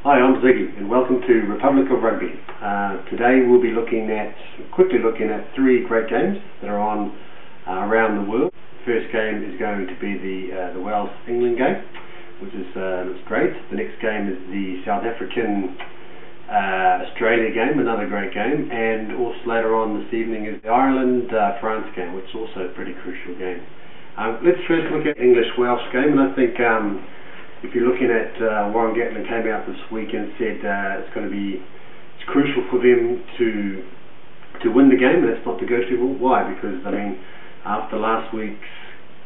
Hi, I'm Ziggy and welcome to Republic of Rugby. Today we'll be quickly looking at three great games that are on around the world. The first game is going to be the Wales-England game, which looks great. The next game is the South African Australia game, another great game, and also later on this evening is the Ireland-France game, which is also a pretty crucial game. Let's first look at the English-Welsh game, and I think if you're looking at Warren Gatland came out this week and said it's crucial for them to win the game, and that's not negotiable. Why? Because I mean, after last week's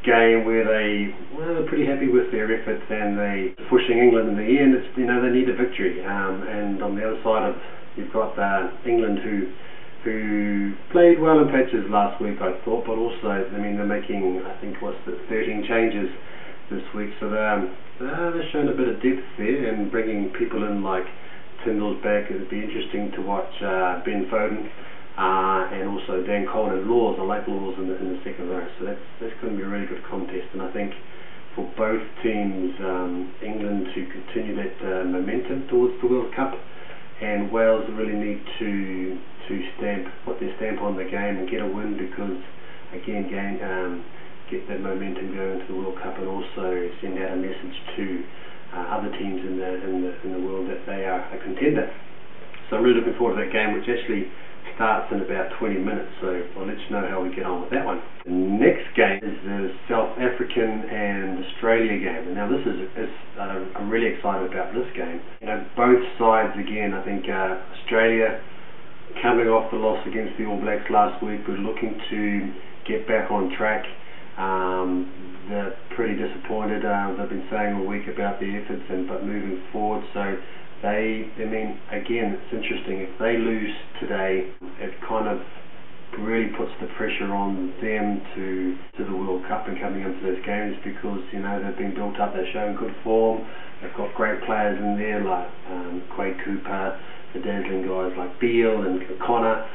game where they're pretty happy with their efforts and they pushing England in the end, they need a victory. And on the other side you've got England who played well in patches last week, I thought, but also they're making 13 changes this week, so they're showing a bit of depth there and bringing people in like Tyndall's back. It'd be interesting to watch Ben Foden and also Dan Cole and Laws. I like Laws in the second row, so that's going to be a really good contest. And I think for both teams, England to continue that momentum towards the World Cup, and Wales really need to put their stamp on the game and get a win, because again get that momentum going to the World Cup and also send out a message to other teams in the world that they are a contender. So I'm really looking forward to that game, which actually starts in about 20 minutes, so I'll let you know how we get on with that one. The next game is the South African and Australia game, and now this is I'm really excited about this game. Both sides, again, I think Australia coming off the loss against the All Blacks last week, we're looking to get back on track. They're pretty disappointed. They've been saying all week about the efforts, but moving forward, so again, it's interesting. If they lose today, it kind of really puts the pressure on them to the World Cup and coming into those games, because they've been built up. They're showing good form. They've got great players in there like Quade Cooper, the dazzling guys like Beale and Connor.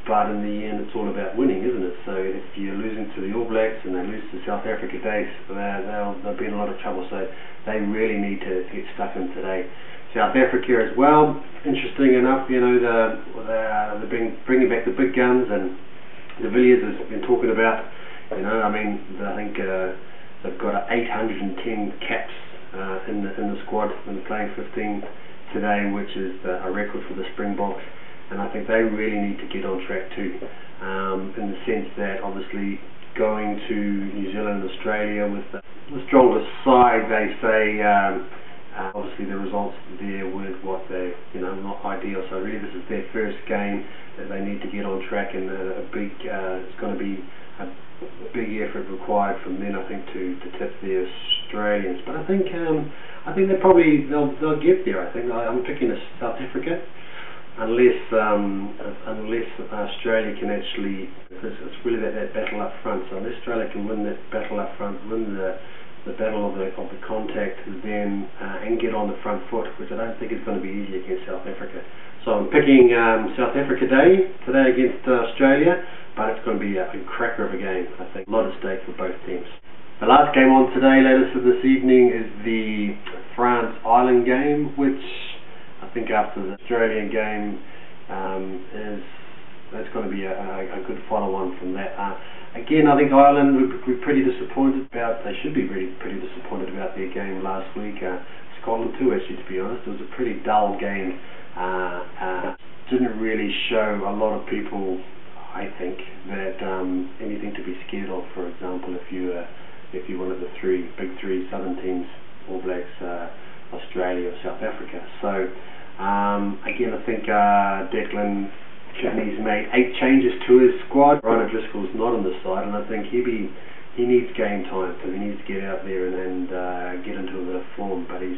But in the end, it's all about winning, isn't it? So if you're losing to the All Blacks and they lose to South Africa today, they'll be in a lot of trouble. So they really need to get stuck in today. South Africa as well, interesting enough, they've been bringing back the big guns, and de Villiers has been talking about, I think they've got 810 caps in the squad when they're playing 15 today, which is a record for the Springboks. And I think they really need to get on track too, in the sense that obviously going to New Zealand and Australia with the strongest side, they say, obviously the results there weren't what they, not ideal. So really this is their first game that they need to get on track, and it's going to be a big effort required from them, I think, to tip the Australians. But I think they'll get there. I think I'm picking South Africa. Unless Australia can actually, because it's really that battle up front. So unless Australia can win that battle up front, win the battle of the contact, then and get on the front foot, which I don't think is going to be easy against South Africa. So I'm picking South Africa today against Australia, but it's going to be a cracker of a game. I think a lot at stake for both teams. The last game on today, later for this evening, is the France-Ireland game, which I think after the Australian game that's going to be a good follow-on from that. Again, I think Ireland would be pretty disappointed about. They should be pretty disappointed about their game last week. Scotland too, actually, to be honest. It was a pretty dull game. Didn't really show a lot of people, I think, that anything to be scared of. For example, if you one of the big three Southern teams, All Blacks, Australia or South Africa. So again, I think Declan Kidney's made 8 changes to his squad. Ryan O'Driscoll's not on the side, and I think he needs game time, because he needs to get out there and get into a bit of form. But he's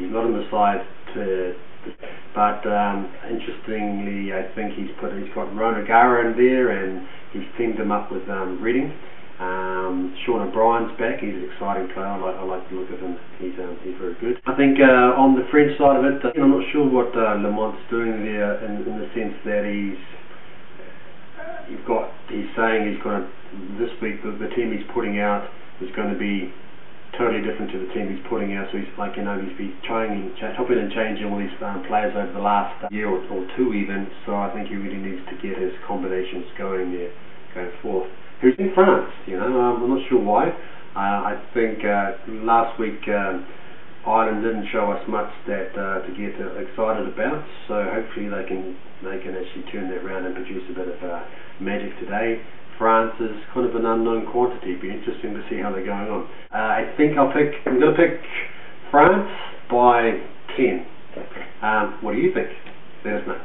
not on the side but interestingly, I think he's got Ron O'Gara in there, and he's teamed him up with Reading. Sean O'Brien's back. He's an exciting player. I like the look of him. He's very good. I think on the French side of it, I'm not sure what Lamont's doing there, in the sense that he's saying he's going to, this week the team he's putting out is going to be totally different to the team he's putting out. So he's like, he's been trying and helping and changing all these players over the last year or two even. So I think he really needs to get his combinations going there, going forth. Who's in France? I'm not sure why. I think last week Ireland didn't show us much that to get excited about. So hopefully they can actually turn that around and produce a bit of magic today. France is kind of an unknown quantity. It'd be interesting to see how they're going on. I think I'm going to pick France by 10. What do you think? Let us know.